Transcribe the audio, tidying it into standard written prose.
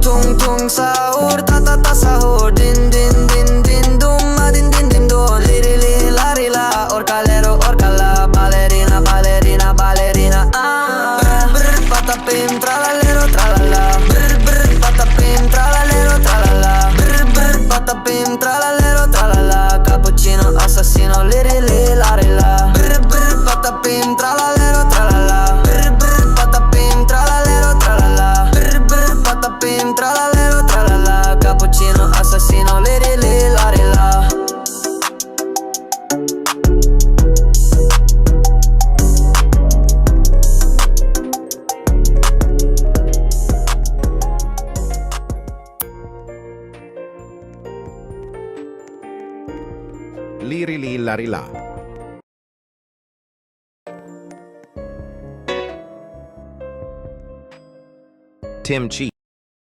tung tung sahur, ta ta ta sahur. Din din din din dum, din din din dum. Liri li la ri la, orcalero orcala, ballerina ballerina ballerina. Brr patapim tralallero tralala. Brr patapim tralallero tralala. Brr patapim tralallero tralala. Cappuccino assassino, liri li la ri la. Brr patapim tralallero tralala. Brr patapim tralallero tralala. Brr patapim tralallero tralala. Cappuccino assassino, liri li la ri la. Liri li la ri la. Tim Chi.